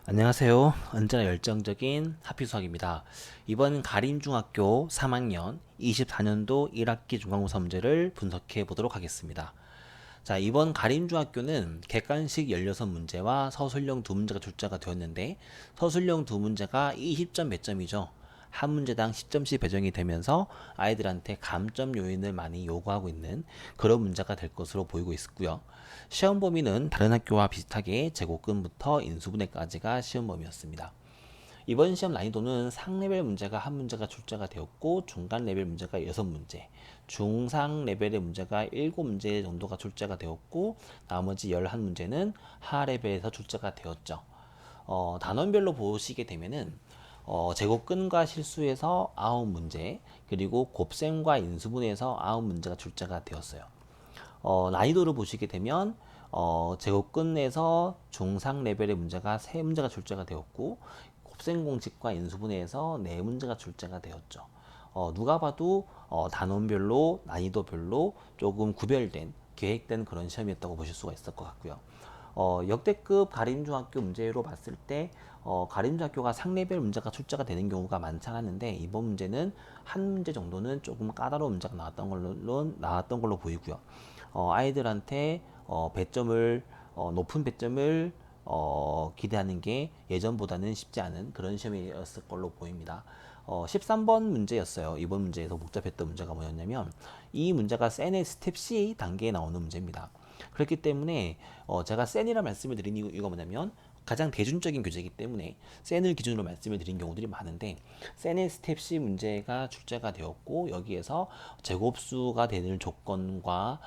안녕하세요. 언제나 열정적인 하피수학입니다. 이번 가림중학교 3학년 24년도 1학기 중간고사 문제를 분석해 보도록 하겠습니다. 자, 이번 가림중학교는 객관식 16문제와 서술형 2문제가 출제가 되었는데 서술형 2문제가 20점 배점이죠. 한 문제당 10점씩 배정이 되면서 아이들한테 감점 요인을 많이 요구하고 있는 그런 문제가 될 것으로 보이고 있고요. 시험 범위는 다른 학교와 비슷하게 제곱근부터 인수분해까지가 시험 범위였습니다. 이번 시험 난이도는 상레벨 문제가 한 문제가 출제가 되었고 중간 레벨 문제가 6문제, 중상 레벨의 문제가 7문제 정도가 출제가 되었고 나머지 11문제는 하 레벨에서 출제가 되었죠. 단원별로 보시게 되면은 제곱근과 실수에서 9문제, 그리고 곱셈과 인수분해에서 9문제가 출제가 되었어요. 난이도를 보시게 되면 제곱근에서 중상 레벨의 문제가 3문제가 출제가 되었고 곱셈 공식과 인수분해에서 4문제가 출제가 되었죠. 누가 봐도 단원별로 난이도별로 조금 구별된 계획된 그런 시험이었다고 보실 수가 있을 것 같고요. 역대급 가림중학교 문제로 봤을 때 가림중학교가 상레벨 문제가 출제가 되는 경우가 많지 않았는데 이번 문제는 한 문제 정도는 조금 까다로운 문제가 나왔던 걸로 보이고요. 아이들한테 배점을 높은 배점을 기대하는 게 예전보다는 쉽지 않은 그런 시험이었을 걸로 보입니다. 13번 문제였어요. 이번 문제에서 복잡했던 문제가 뭐였냐면 이 문제가 센의 스텝 C 단계에 나오는 문제입니다. 그렇기 때문에 제가 센이라 말씀을 드린 이유가 뭐냐면 가장 대중적인 교재이기 때문에 센을 기준으로 말씀을 드린 경우들이 많은데 센의 스텝 C 문제가 출제가 되었고 여기에서 제곱수가 되는 조건과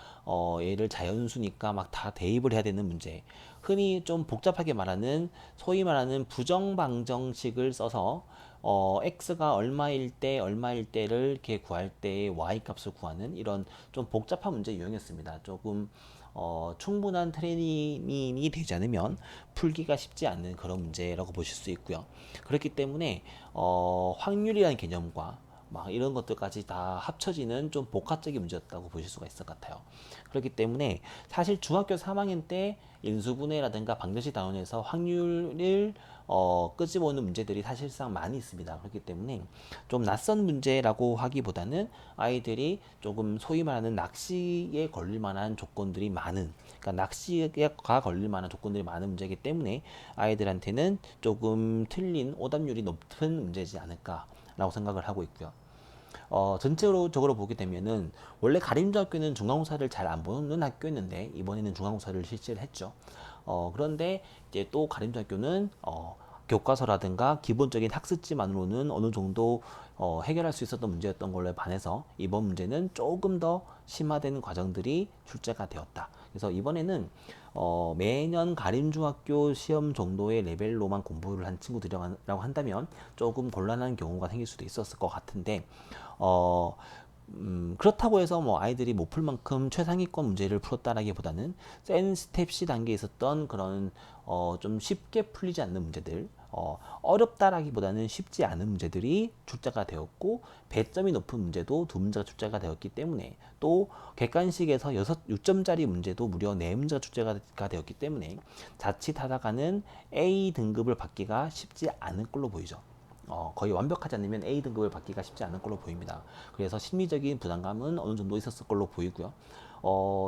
얘를 자연수니까 막 다 대입을 해야 되는 문제, 흔히 좀 복잡하게 말하는 소위 말하는 부정방정식을 써서 x가 얼마일 때를 이렇게 구할 때의 y 값을 구하는 이런 좀 복잡한 문제 유형이었습니다. 조금 충분한 트레이닝이 되지 않으면 풀기가 쉽지 않은 그런 문제라고 보실 수 있고요. 그렇기 때문에 확률이라는 개념과 막 이런 것들까지 다 합쳐지는 좀 복합적인 문제였다고 보실 수가 있을 것 같아요. 그렇기 때문에 사실 중학교 3학년 때 인수분해라든가 방정식 다원에서 확률을 끄집어오는 문제들이 사실상 많이 있습니다. 그렇기 때문에 좀 낯선 문제라고 하기보다는 아이들이 조금 소위 말하는 낚시에 걸릴 만한 조건들이 많은, 그러니까 낚시가 걸릴 만한 조건들이 많은 문제이기 때문에 아이들한테는 조금 틀린 오답률이 높은 문제지 않을까라고 생각을 하고 있고요. 전체적으로 보게 되면은 원래 가림중학교는 중간고사를 잘 안 보는 학교였는데 이번에는 중간고사를 실시를 했죠. 그런데 이제 또 가림중학교는 교과서라든가 기본적인 학습지만으로는 어느 정도 해결할 수 있었던 문제였던 걸로 반해서 이번 문제는 조금 더 심화된 과정들이 출제가 되었다. 그래서 이번에는 매년 가림중학교 시험 정도의 레벨로만 공부를 한 친구들이라고 한다면 조금 곤란한 경우가 생길 수도 있었을 것 같은데 어, 그렇다고 해서 뭐 아이들이 못 풀 만큼 최상위권 문제를 풀었다라기보다는 센 스텝 C 단계에 있었던 그런 좀 쉽게 풀리지 않는 문제들, 어렵다라기보다는 쉽지 않은 문제들이 출제가 되었고 배점이 높은 문제도 2문제가 출제가 되었기 때문에 또 객관식에서 6점짜리 문제도 무려 4문제가 출제가 되었기 때문에 자칫 하다가는 A 등급을 받기가 쉽지 않을 걸로 보이죠. 거의 완벽하지 않으면 A 등급을 받기가 쉽지 않을 걸로 보입니다. 그래서 심리적인 부담감은 어느 정도 있었을 걸로 보이고요.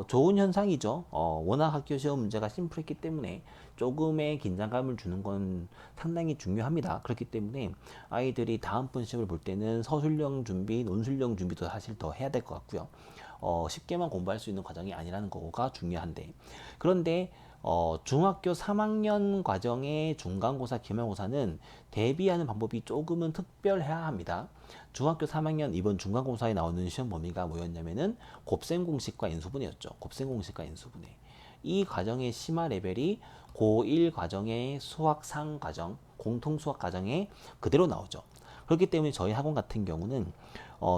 좋은 현상이죠. 워낙 학교 시험 문제가 심플했기 때문에 조금의 긴장감을 주는 건 상당히 중요합니다. 그렇기 때문에 아이들이 다음번 시험을 볼 때는 서술형 준비, 논술형 준비도 사실 더 해야 될 것 같고요. 쉽게만 공부할 수 있는 과정이 아니라는 거가 중요한데 그런데 중학교 3학년 과정의 중간고사, 기말고사는 대비하는 방법이 조금은 특별해야 합니다. 중학교 3학년 이번 중간고사에 나오는 시험 범위가 뭐였냐면은 곱셈 공식과 인수분해였죠. 곱셈 공식과 인수분해. 이 과정의 심화 레벨이 고1 과정의 수학 상 과정, 공통 수학 과정에 그대로 나오죠. 그렇기 때문에 저희 학원 같은 경우는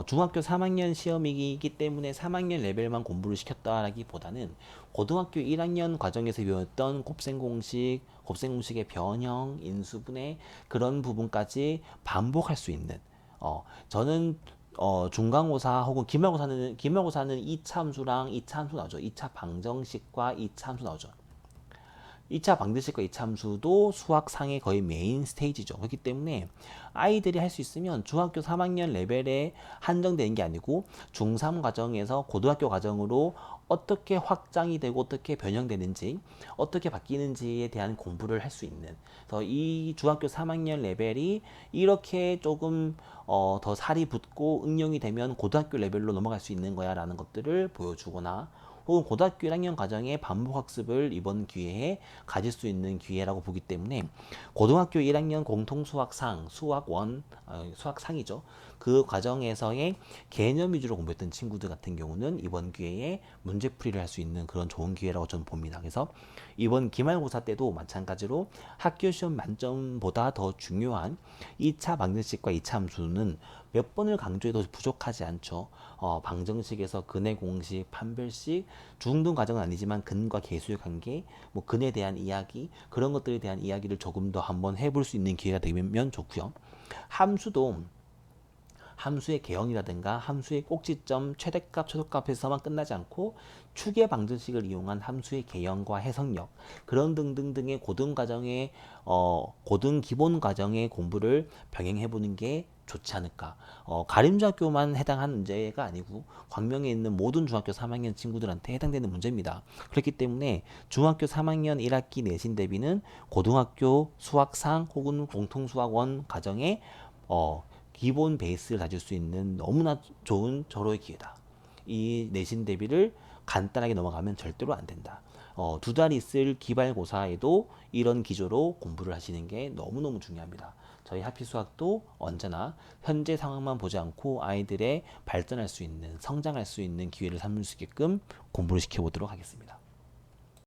중학교 3학년 시험이기 때문에 3학년 레벨만 공부를 시켰다라기보다는 고등학교 1학년 과정에서 배웠던 곱셈공식의 변형, 인수분해 그런 부분까지 반복할 수 있는 저는 중간고사 혹은 기말고사는 2차 함수랑 2차 함수 나오죠. 2차 방정식과 2차 함수 나오죠. 2차 방정식과 이차함수도 수학상의 거의 메인 스테이지죠. 그렇기 때문에 아이들이 할 수 있으면 중학교 3학년 레벨에 한정되는 게 아니고 중3 과정에서 고등학교 과정으로 어떻게 확장이 되고 어떻게 변형되는지 어떻게 바뀌는지에 대한 공부를 할 수 있는, 그래서 이 중학교 3학년 레벨이 이렇게 조금 더 살이 붙고 응용이 되면 고등학교 레벨로 넘어갈 수 있는 거야 라는 것들을 보여주거나, 혹은 고등학교 1학년 과정의 반복 학습을 이번 기회에 가질 수 있는 기회라고 보기 때문에 고등학교 1학년 공통 수학상, 수학상이죠. 그 과정에서의 개념 위주로 공부했던 친구들 같은 경우는 이번 기회에 문제풀이를 할 수 있는 그런 좋은 기회라고 저는 봅니다. 그래서 이번 기말고사 때도 마찬가지로 학교 시험 만점보다 더 중요한 2차 방정식과 2차 함수는 몇 번을 강조해도 부족하지 않죠. 방정식에서 근의 공식, 판별식, 중등 과정은 아니지만 근과 계수의 관계, 뭐 근에 대한 이야기, 그런 것들에 대한 이야기를 조금 더 한번 해볼 수 있는 기회가 되면 좋고요. 함수도 함수의 개형이라든가 함수의 꼭지점, 최대값, 최소값에서만 끝나지 않고 추계 방정식을 이용한 함수의 개형과 해석력, 그런 등등등의 고등 과정의 고등 기본 과정의 공부를 병행해 보는 게 좋지 않을까. 가림중학교만 해당하는 문제가 아니고 광명에 있는 모든 중학교 3학년 친구들한테 해당되는 문제입니다. 그렇기 때문에 중학교 3학년 1학기 내신 대비는 고등학교 수학상 혹은 공통수학원 과정에 기본 베이스를 다질 수 있는 너무나 좋은 절호의 기회다. 이 내신 대비를 간단하게 넘어가면 절대로 안 된다. 2달 있을 기말고사에도 이런 기조로 공부를 하시는 게 너무너무 중요합니다. 저희 하피수학도 언제나 현재 상황만 보지 않고 아이들의 발전할 수 있는, 성장할 수 있는 기회를 삼을 수 있게끔 공부를 시켜보도록 하겠습니다.